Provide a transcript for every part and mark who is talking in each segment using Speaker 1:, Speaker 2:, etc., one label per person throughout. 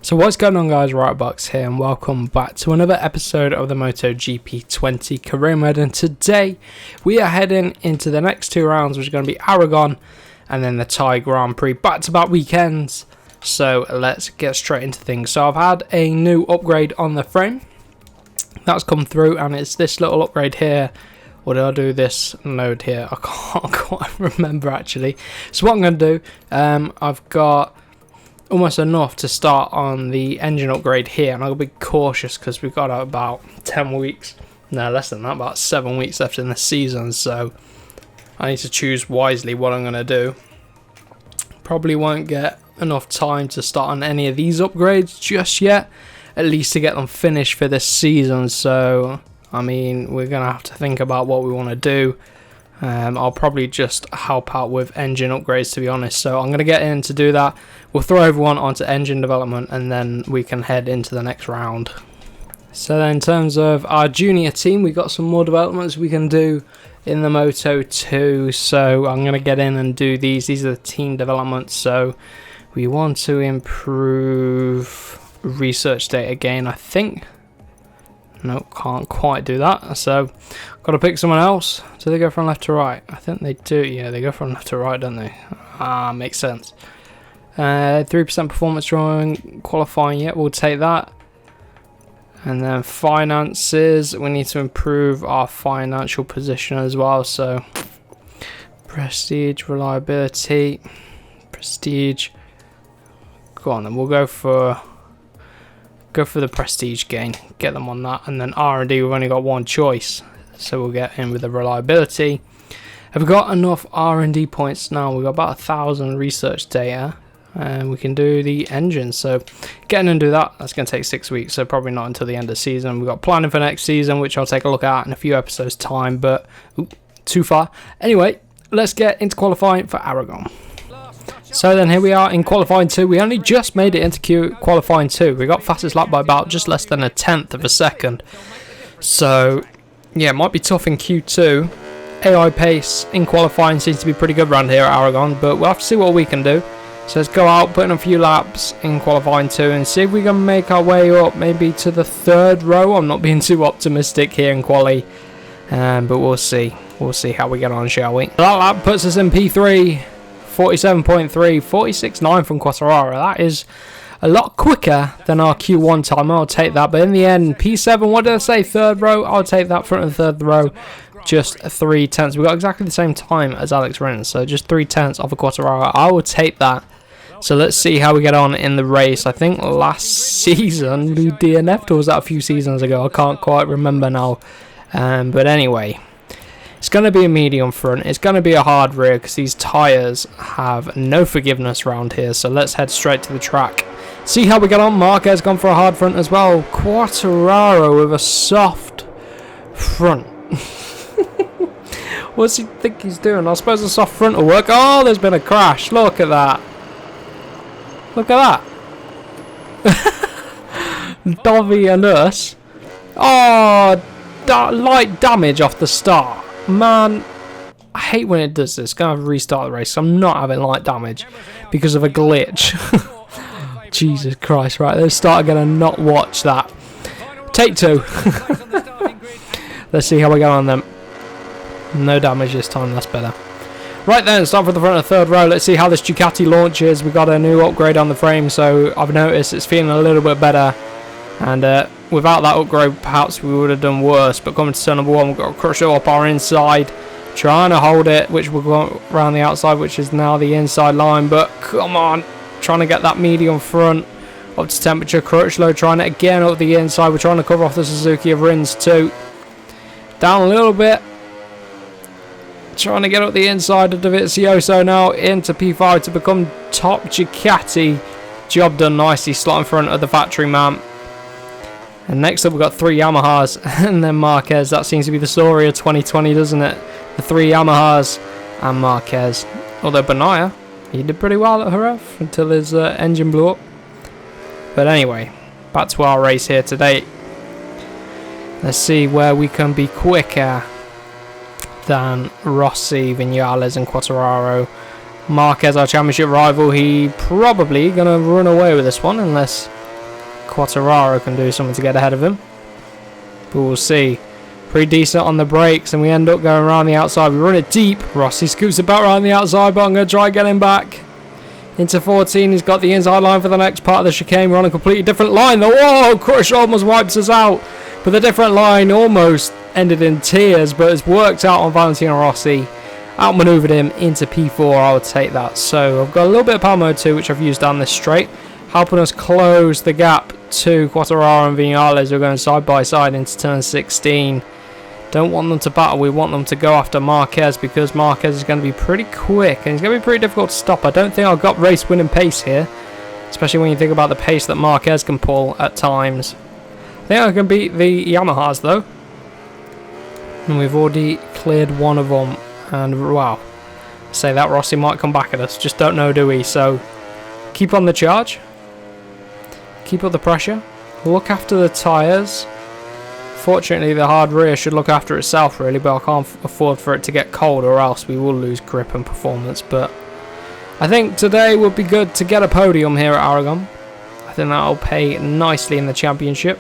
Speaker 1: So what's going on, guys? Rightbox here, and welcome back to another episode of the MotoGP 20 career mode. And today we are heading into the next two rounds, which are going to be Aragon and then the Thai Grand Prix, back-to-back weekends. So let's get straight into things. So I've had a new upgrade on the frame that's come through, and it's this little upgrade here. Or did I do this node here? I can't quite remember actually. So what I'm going to do, I've got almost enough to start on the engine upgrade here, and I'll be cautious because we've got about 10 weeks, no less than that, about 7 weeks left in the season, so I need to choose wisely what I'm going to do. Probably won't get enough time to start on any of these upgrades just yet, at least to get them finished for this season. So I mean, we're going to have to think about what we want to do. I'll probably just help out with engine upgrades, to be honest. So I'm going to get in to do that. We'll throw everyone onto engine development, and then we can head into the next round. So then in terms of our junior team, we got some more developments we can do in the Moto 2. So I'm going to get in and do these. These are the team developments. So we want to improve research data gain, I think. No, can't quite do that. So got to pick someone else. Do they go from left to right? I think they do. Yeah, they go from left to right, don't they? Makes sense. 3% performance drawing, qualifying. Yeah, we'll take that. And then finances. We need to improve our financial position as well. So prestige, reliability, prestige. Go on, then we'll go for the prestige gain, get them on that, and then R&D, we've only got one choice, so we'll get in with the reliability. Have we got enough R&D points now? We've got about 1,000 research data, and we can do the engine. So get in and do that. That's going to take 6 weeks, so probably not until the end of the season. We've got planning for next season, which I'll take a look at in a few episodes time, but too far. Anyway, let's get into qualifying for Aragon. So then here we are in qualifying 2. We only just made it into qualifying 2. We got fastest lap by about just less than 1/10 of a second. So yeah, it might be tough in Q2. AI pace in qualifying seems to be pretty good around here at Aragon, but we'll have to see what we can do. So let's go out, put in a few laps in qualifying 2 and see if we can make our way up maybe to the 3rd row. I'm not being too optimistic here in quali, but we'll see. We'll see how we get on, shall we? That lap puts us in P3. 47.3, 46.9 from Quartararo. That is a lot quicker than our Q1 time. I'll take that. But in the end, P7, what did I say? 3rd row. I'll take that front and 3rd row. Just 3/10. We got exactly the same time as Alex Rins. So just 3/10 off of Quartararo. I will take that. So let's see how we get on in the race. I think last season we DNF'd, or was that a few seasons ago? I can't quite remember now. But anyway. It's going to be a medium front. It's going to be a hard rear because these tyres have no forgiveness around here. So let's head straight to the track. See how we get on. Marquez gone for a hard front as well. Quartararo with a soft front. What's he think he's doing? I suppose a soft front will work. Oh, there's been a crash. Look at that. Look at that. Dovey and us. Oh, light damage off the start. Man, I hate when it does this. Gonna have to restart the race. I'm not having light damage because of a glitch. Jesus Christ, right, let's start again and not watch that. Take 2. Let's see how we go on then. No damage this time, that's better. Right then, start for the front of the 3rd row. Let's see how this Ducati launches. We've got a new upgrade on the frame, so I've noticed it's feeling a little bit better. And without that upgrade, perhaps we would have done worse. But coming to turn number 1, we've got a crusher up our inside. Trying to hold it, which will go around the outside, which is now the inside line. But come on. Trying to get that medium front up to temperature. Crutchlow trying it again up the inside. We're trying to cover off the Suzuki of Rins too. Down a little bit. Trying to get up the inside of Dovizioso now into P5 to become top Ducati. Job done nicely. Slot in front of the factory man. And next up we've got 3 Yamahas and then Marquez. That seems to be the story of 2020, doesn't it? The 3 Yamahas and Marquez. Although Banaya, he did pretty well at Jerez until his engine blew up. But anyway, back to our race here today. Let's see where we can be quicker than Rossi, Vinales and Quartararo. Marquez, our championship rival, he probably going to run away with this one unless Quartararo can do something to get ahead of him. But we'll see. Pretty decent on the brakes, and we end up going around the outside. We run it deep. Rossi scoots about around the outside, but I'm going to try and get him back. Into 14, he's got the inside line for the next part of the chicane. We're on a completely different line though. Whoa, Crush almost wipes us out. But the different line almost ended in tears, but it's worked out on Valentino Rossi. Outmaneuvered him into P4, I would take that. So I've got a little bit of power mode 2, which I've used down this straight, helping us close the gap to Quartararo and Vinales. We're going side by side into turn 16. Don't want them to battle, we want them to go after Marquez, because Marquez is going to be pretty quick and he's going to be pretty difficult to stop. I don't think I've got race winning pace here, especially when you think about the pace that Marquez can pull at times. I think I can beat the Yamahas though, and we've already cleared one of them. And wow, say that Rossi might come back at us, just don't know, do we? So keep on the charge, keep up the pressure, look after the tyres. Fortunately, the hard rear should look after itself really, but I can't afford for it to get cold, or else we will lose grip and performance. But I think today would be good to get a podium here at Aragon. I think that'll pay nicely in the championship.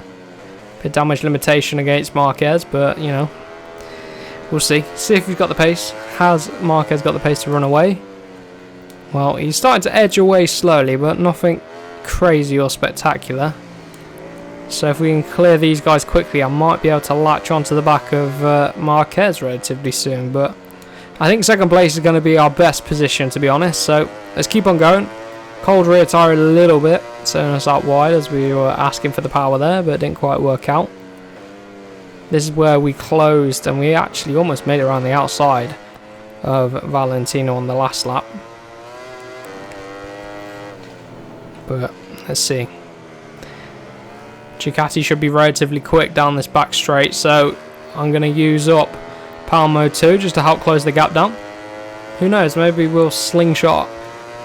Speaker 1: Bit damage limitation against Marquez, but you know, we'll see. See if we've got the pace. Has Marquez got the pace to run away? Well, he's starting to edge away slowly, but nothing crazy or spectacular. So if we can clear these guys quickly, I might be able to latch onto the back of Marquez relatively soon. But I think second place is going to be our best position, to be honest. So let's keep on going. Cold rear tyre a little bit, setting us out wide as we were asking for the power there, but it didn't quite work out. This is where we closed, and we actually almost made it around the outside of Valentino on the last lap. But let's see. Ducati should be relatively quick down this back straight, so I'm going to use up power mode 2 just to help close the gap down. Who knows, maybe we'll slingshot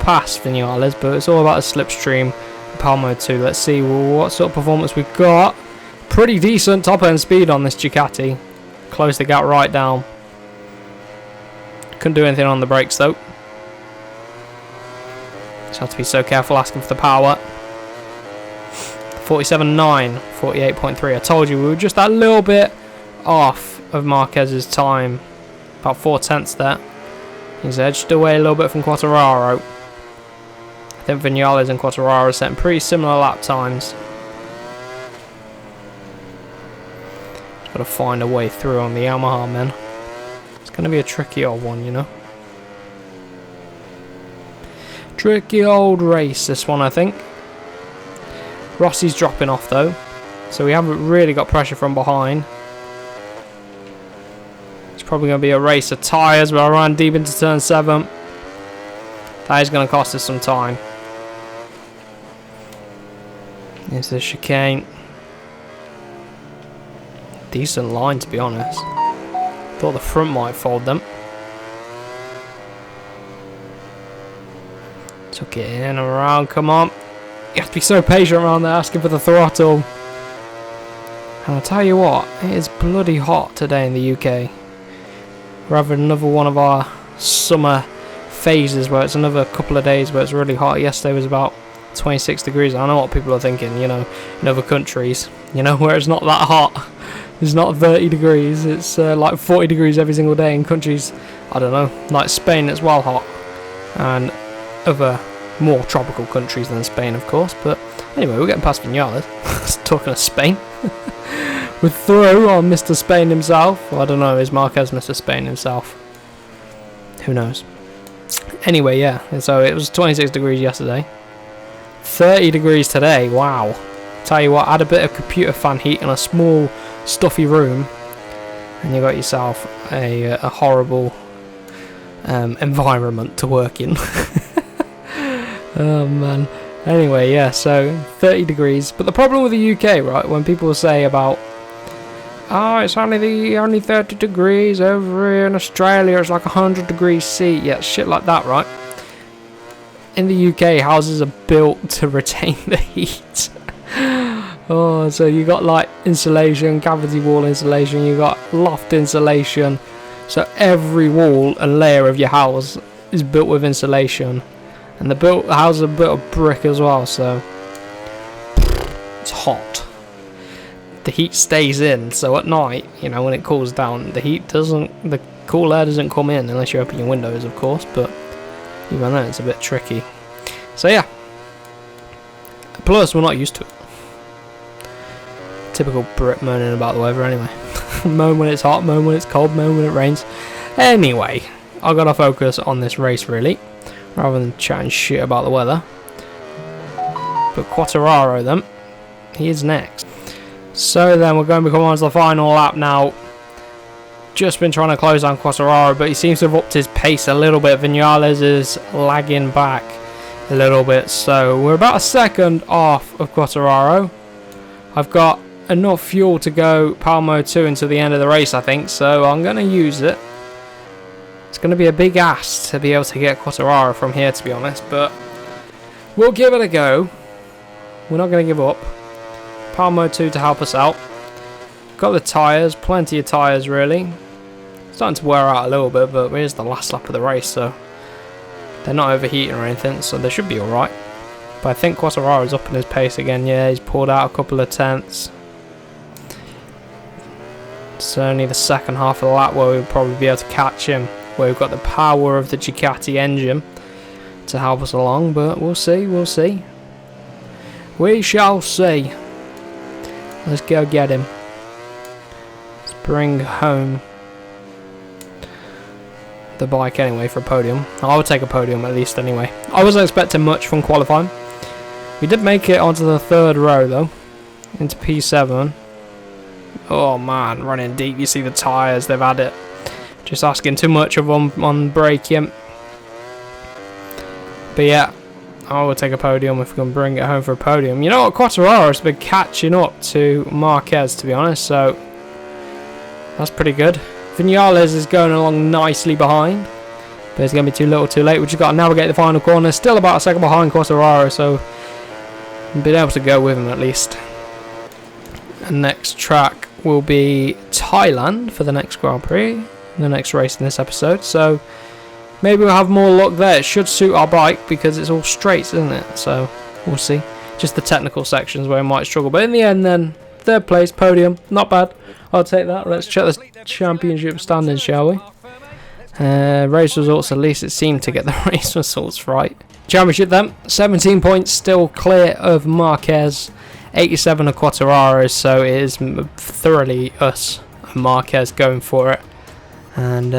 Speaker 1: past Vinales, but it's all about the slipstream power mode 2. Let's see what sort of performance we've got. Pretty decent top end speed on this Ducati. Close the gap right down. Couldn't do anything on the brakes though. Just have to be so careful asking for the power. 47.9, 48.3. I told you we were just a little bit off of Marquez's time. About 4/10 there. He's edged away a little bit from Quartararo. I think Vinales and Quartararo are setting pretty similar lap times. Just got to find a way through on the Yamaha, man. It's going to be a tricky old one, you know. Tricky old race, this one, I think. Rossi's dropping off though, so we haven't really got pressure from behind. It's probably going to be a race of tyres, but I ran deep into turn 7. That is going to cost us some time. Here's the chicane. Decent line, to be honest. Thought the front might fold them. Took it in and around, come on. You have to be so patient around there asking for the throttle. And I'll tell you what, it is bloody hot today in the UK. We're having another one of our summer phases where it's another couple of days where it's really hot. Yesterday was about 26 degrees. I know what people are thinking, you know, in other countries, you know, where it's not that hot. It's not 30 degrees, it's like 40 degrees every single day in countries, I don't know, like Spain, it's well hot. And other more tropical countries than Spain, of course. But anyway, we're getting past Vinales. Talking of Spain. We're through on Mr. Spain himself. Well, I don't know, is Marquez Mr. Spain himself? Who knows? Anyway, yeah, so it was 26 degrees yesterday. 30 degrees today, wow. Tell you what, add a bit of computer fan heat in a small, stuffy room, and you got yourself a horrible environment to work in. Oh man. Anyway, yeah, so 30 degrees. But the problem with the UK, right, when people say about, oh, it's only 30 degrees over here in Australia, it's like 100 degrees C. Yeah, shit like that, right? In the UK, houses are built to retain the heat. Oh, so you got like insulation, cavity wall insulation, you got loft insulation. So every wall and layer of your house is built with insulation. And the houses are built of brick as well, so it's hot. The heat stays in, so at night, you know, when it cools down, the cool air doesn't come in unless you open your windows, of course, but even then it's a bit tricky. So yeah. Plus, we're not used to it. Typical Brit moaning about the weather anyway. Moan when it's hot, moan when it's cold, moan when it rains. Anyway, I've got to focus on this race really, rather than chatting shit about the weather. But Quartararo then, he is next. So then we're going to come on to the final lap now. Just been trying to close down Quartararo, but he seems to have upped his pace a little bit. Vinales is lagging back a little bit, so we're about a second off of Quartararo. I've got enough fuel to go power mode 2 until the end of the race, I think, so I'm going to use it. It's going to be a big ask to be able to get Quartararo from here, to be honest, but we'll give it a go. We're not going to give up. Power mode 2 to help us out. Got the tyres, plenty of tyres really. Starting to wear out a little bit, but here's the last lap of the race, so they're not overheating or anything, so they should be alright. But I think Quartararo's up in his pace again. Yeah, he's pulled out a couple of tenths. It's only the second half of the lap where we'll probably be able to catch him, where we've got the power of the Ducati engine to help us along, but we'll see, we'll see. We shall see. Let's go get him. Let's bring home the bike anyway for a podium. I would take a podium at least anyway. I wasn't expecting much from qualifying. We did make it onto the third row though, into P7. Oh man, running deep. You see the tyres, they've had it. Just asking too much of them on braking. But yeah, I will take a podium if we can bring it home for a podium. You know what, Quartararo's been catching up to Marquez, to be honest, so that's pretty good. Vinales is going along nicely behind, but it's going to be too little too late. We've just got to navigate the final corner. Still about a second behind Quartararo, so been able to go with him at least. And next track will be Thailand for the next Grand Prix, the next race in this episode, so maybe we'll have more luck there. It should suit our bike because it's all straights, isn't it? So we'll see. Just the technical sections where we might struggle, but in the end then, third place, podium, not bad. I'll take that. Let's check the championship standings, shall we? Race results, at least it seemed to get the race results right. Championship then, 17 points still clear of Marquez, 87 of Quartararo, so it is thoroughly us and Marquez going for it. And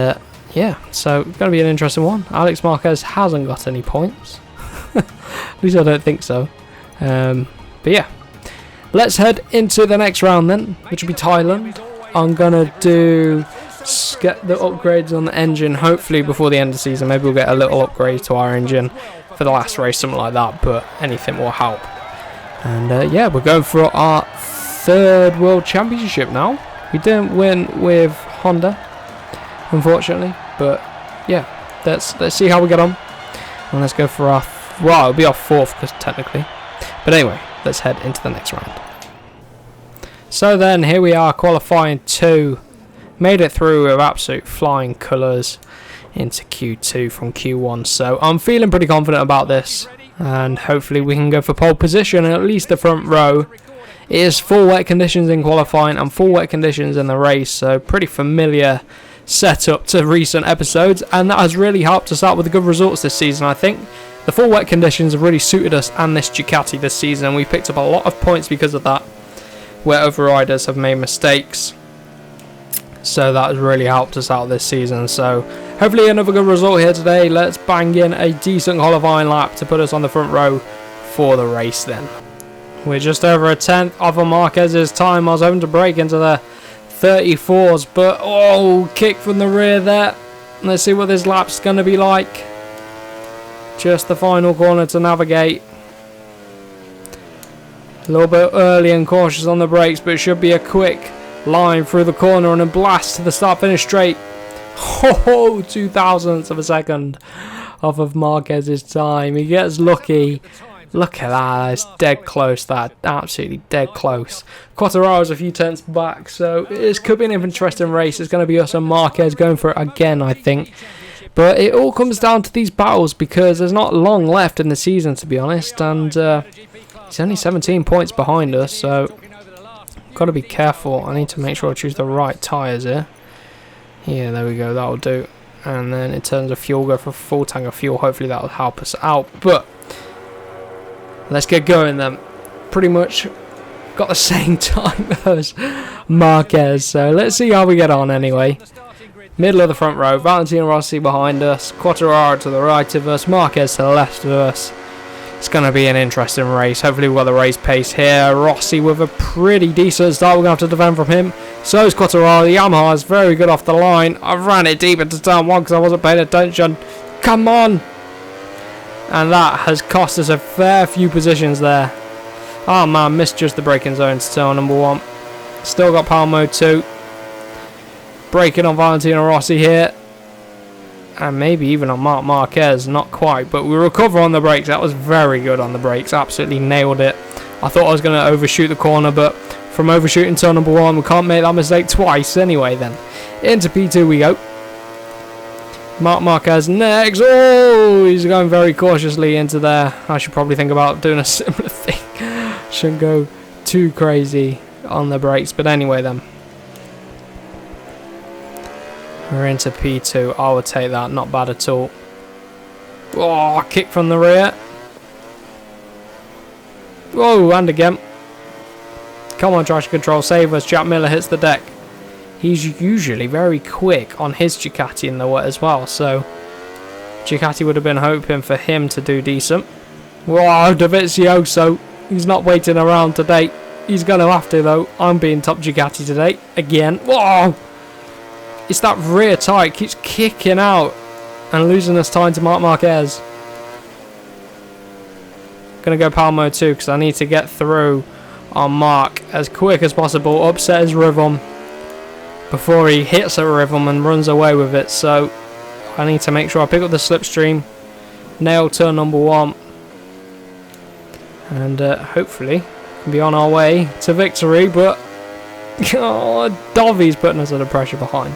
Speaker 1: yeah, so going to be an interesting one. Alex Marquez hasn't got any points. At least I don't think so. But yeah, let's head into the next round then, which will be Thailand. I'm going to get the upgrades on the engine, hopefully before the end of the season. Maybe we'll get a little upgrade to our engine for the last race, something like that, but anything will help. And yeah, we're going for our third World Championship now. We didn't win with Honda, unfortunately, but yeah, let's see how we get on. And let's go for our, well, it'll be our fourth because technically. But anyway, let's head into the next round. So then, here we are, qualifying 2. Made it through with absolute flying colours into Q2 from Q1. So I'm feeling pretty confident about this. And hopefully we can go for pole position, at least the front row. It is full wet conditions in qualifying and full wet conditions in the race. So pretty familiar setup to recent episodes. And that has really helped us out with the good results this season, I think. The full wet conditions have really suited us and this Ducati this season. We picked up a lot of points because of that, where other riders have made mistakes. So that has really helped us out this season. So hopefully another good result here today. Let's bang in a decent qualifying lap to put us on the front row for the race then. We're just over a tenth off of Marquez's time. I was hoping to break into the 34s, but oh, kick from the rear there. Let's see what this lap's going to be like. Just the final corner to navigate. A little bit early and cautious on the brakes, but it should be a quick line through the corner and a blast to the start finish straight. Oh, 2,000ths of a second off of Marquez's time. He gets lucky. Look at that, it's dead close, that absolutely dead close. Quartararo's a few tenths back, so this could be an interesting race. It's going to be us and Marquez going for it again, I think. But it all comes down to these battles because there's not long left in the season, to be honest, and He's only 17 points behind us, so got to be careful. I need to make sure I choose the right tyres here. Yeah, there we go, that'll do. And then in terms of fuel, go for a full tank of fuel. Hopefully that'll help us out. But let's get going then. Pretty much got the same time as Marquez, so let's see how we get on anyway. Middle of the front row, Valentino Rossi behind us, Quartararo to the right of us, Marquez to the left of us. It's going to be an interesting race. Hopefully we've got the race pace here. Rossi with a pretty decent start. We're going to have to defend from him. So is Quartararo. The Yamaha is very good off the line. I ran it deep into turn 1 because I wasn't paying attention. Come on! And that has cost us a fair few positions there. Oh man, missed just the braking zone to turn number 1. Still got power mode 2. Braking on Valentino Rossi here. And maybe even on Marc Marquez, not quite, but we recover on the brakes. That was very good on the brakes, absolutely nailed it. I thought I was going to overshoot the corner, but from overshooting turn number 1, we can't make that mistake twice anyway then. Into P2 we go. Marc Marquez next. Oh, he's going very cautiously into there. I should probably think about doing a similar thing. Shouldn't go too crazy on the brakes, but anyway then. We're into P2. I would take that. Not bad at all. Oh, kick from the rear. Whoa, and again. Come on, traction control. Save us. Jack Miller hits the deck. He's usually very quick on his Ducati in the wet as well. So, Ducati would have been hoping for him to do decent. Whoa, Dovizioso. He's not waiting around today. He's going to have to, though. I'm being top Ducati today. Again. Whoa! It's that rear tyre keeps kicking out and losing us time to Marc Marquez. Gonna go power mode 2 because I need to get through on Marc as quick as possible. Upset his rhythm before he hits a rhythm and runs away with it. So I need to make sure I pick up the slipstream, nail turn number 1, and hopefully be on our way to victory. But oh, Dovi's putting us under pressure behind.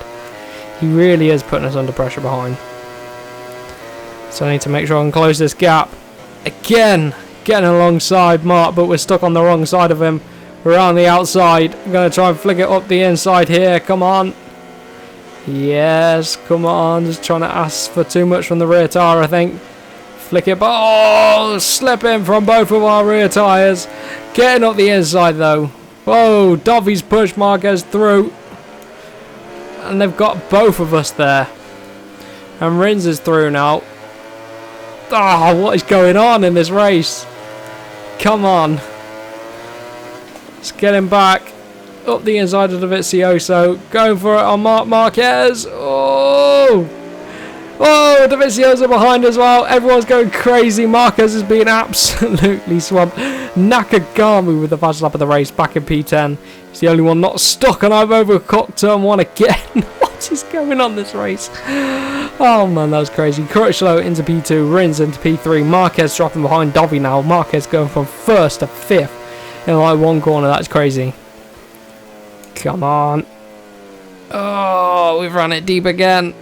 Speaker 1: He really is putting us under pressure behind. So I need to make sure I can close this gap. Again, getting alongside Marc, but we're stuck on the wrong side of him. We're on the outside. I'm going to try and flick it up the inside here. Come on. Yes, come on. Just trying to ask for too much from the rear tyre, I think. Flick it. Oh, slipping from both of our rear tyres. Getting up the inside, though. Whoa, Dovi's pushed Marquez through. And they've got both of us there. And Rins is through now. Ah, what is going on in this race? Come on. Let's get him back. Up the inside of the Dovizioso. Going for it on Marc Marquez. Oh! Oh, Dovizioso behind as well. Everyone's going crazy. Marquez is being absolutely swamped. Nakagami with the fastest lap of the race back in P10. He's the only one not stuck, and I've overcooked turn 1 again. What is going on this race? Oh man, that was crazy. Crutchlow into P2, Rins into P3. Marquez dropping behind Dovi now. Marquez going from 1st to 5th in like one corner. That's crazy. Come on. Oh, we've run it deep again.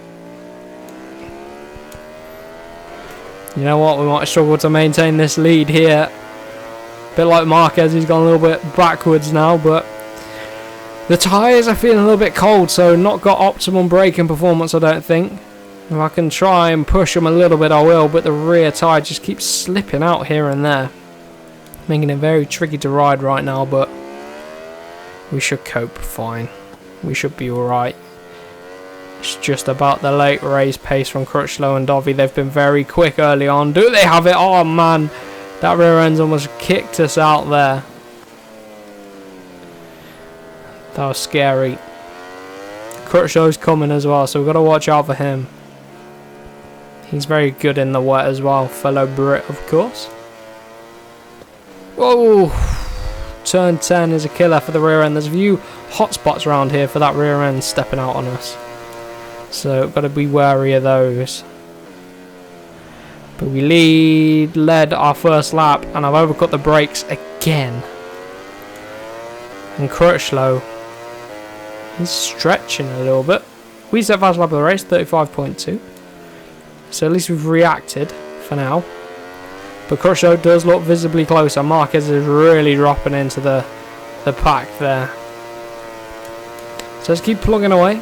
Speaker 1: You know what? We might struggle to maintain this lead here. A bit like Marquez, he's gone a little bit backwards now, but the tyres are feeling a little bit cold, so not got optimum braking performance, I don't think. If I can try and push them a little bit, I will, but the rear tyre just keeps slipping out here and there, making it very tricky to ride right now, but we should cope fine. We should be alright. It's just about the late race pace from Crutchlow and Dovi. They've been very quick early on. Do they have it? Oh man, that rear end's almost kicked us out there. That was scary. Crutchlow's coming as well, so we've got to watch out for him. He's very good in the wet as well. Fellow Brit, of course. Whoa! Turn 10 is a killer for the rear end. There's a few hot spots around here for that rear end stepping out on us. So, got to be wary of those. But we led our first lap, and I've overcut the brakes again. And Crutchlow, he's stretching a little bit. We set fast lap of the race, 35.2. So at least we've reacted for now. But Crutchlow does look visibly closer. Marquez is really dropping into the pack there. So let's keep plugging away.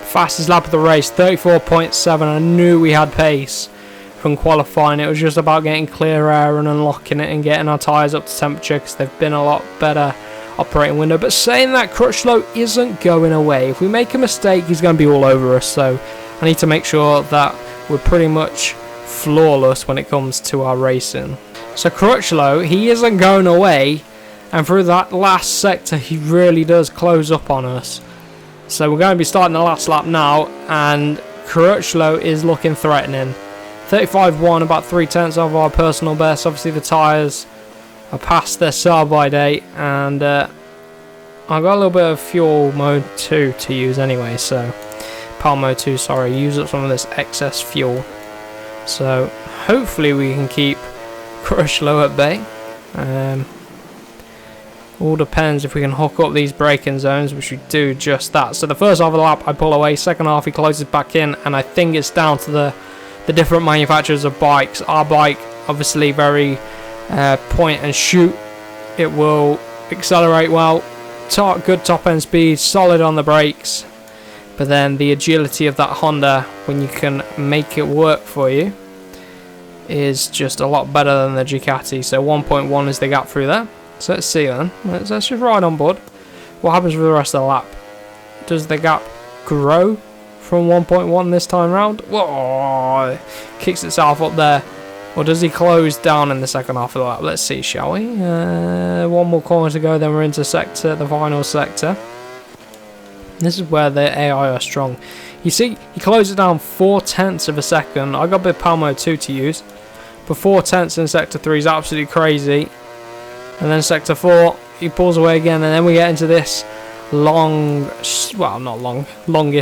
Speaker 1: Fastest lap of the race, 34.7. I knew we had pace from qualifying. It was just about getting clear air and unlocking it and getting our tyres up to temperature, because they've been a lot better operating window. But saying that, Crutchlow isn't going away. If we make a mistake, he's going to be all over us. So I need to make sure that we're pretty much flawless when it comes to our racing. So Crutchlow, he isn't going away, and through that last sector he really does close up on us. So we're going to be starting the last lap now, and Crutchlow is looking threatening. 35.1, about 3/10 of our personal best. Obviously the tyres are past their sell-by date, and I've got a little bit of fuel mode 2 to use anyway, so power mode 2, sorry, use up some of this excess fuel. So hopefully we can keep Crutchlow at bay. All depends if we can hook up these braking zones, which we do just that. So the first half of the lap I pull away, second half he closes back in, and I think it's down to the different manufacturers of bikes. Our bike, obviously very point and shoot. It will accelerate well, good top end speed, solid on the brakes. But then the agility of that Honda, when you can make it work for you, is just a lot better than the Ducati. So 1.1 is the gap through there. So let's see then. Let's just ride on board. What happens for the rest of the lap? Does the gap grow from 1.1 this time round? Whoa! Kicks itself up there. Or does he close down in the second half of the lap? Let's see, shall we? One more corner to go, then we're into the final sector. This is where the AI are strong. You see, he closes down 4/10 of a second. I got a bit of power mode 2 to use. But 4/10 in sector 3 is absolutely crazy. And then sector 4, he pulls away again, and then we get into this longish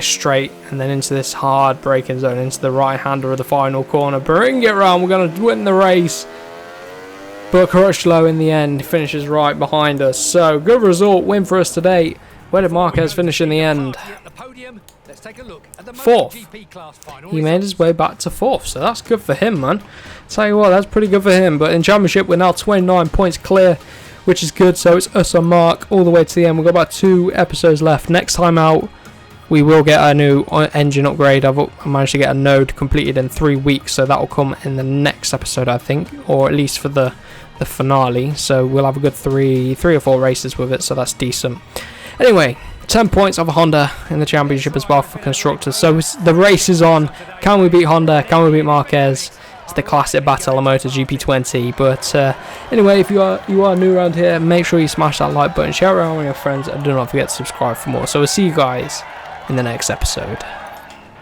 Speaker 1: straight, and then into this hard braking zone, into the right hander of the final corner. Bring it round, we're going to win the race. But Crutchlow in the end finishes right behind us. So good result, win for us today. Where did Marquez finish in the end? Fourth. He made his way back to fourth, so that's good for him, man. Tell you what, that's pretty good for him. But in championship, we're now 29 points clear, which is good. So it's us and Mark all the way to the end. We've got about 2 episodes left. Next time out, we will get a new engine upgrade. I've managed to get a node completed in 3 weeks, so that will come in the next episode, I think, or at least for the finale. So we'll have a good three or 4 races with it, so that's decent. Anyway, 10 points of a Honda in the championship as well for constructors. So the race is on. Can we beat Honda? Can we beat Marquez? It's the classic battle of MotoGP 20. But anyway, if you are new around here, make sure you smash that like button, share it around with your friends, and do not forget to subscribe for more. So we'll see you guys in the next episode.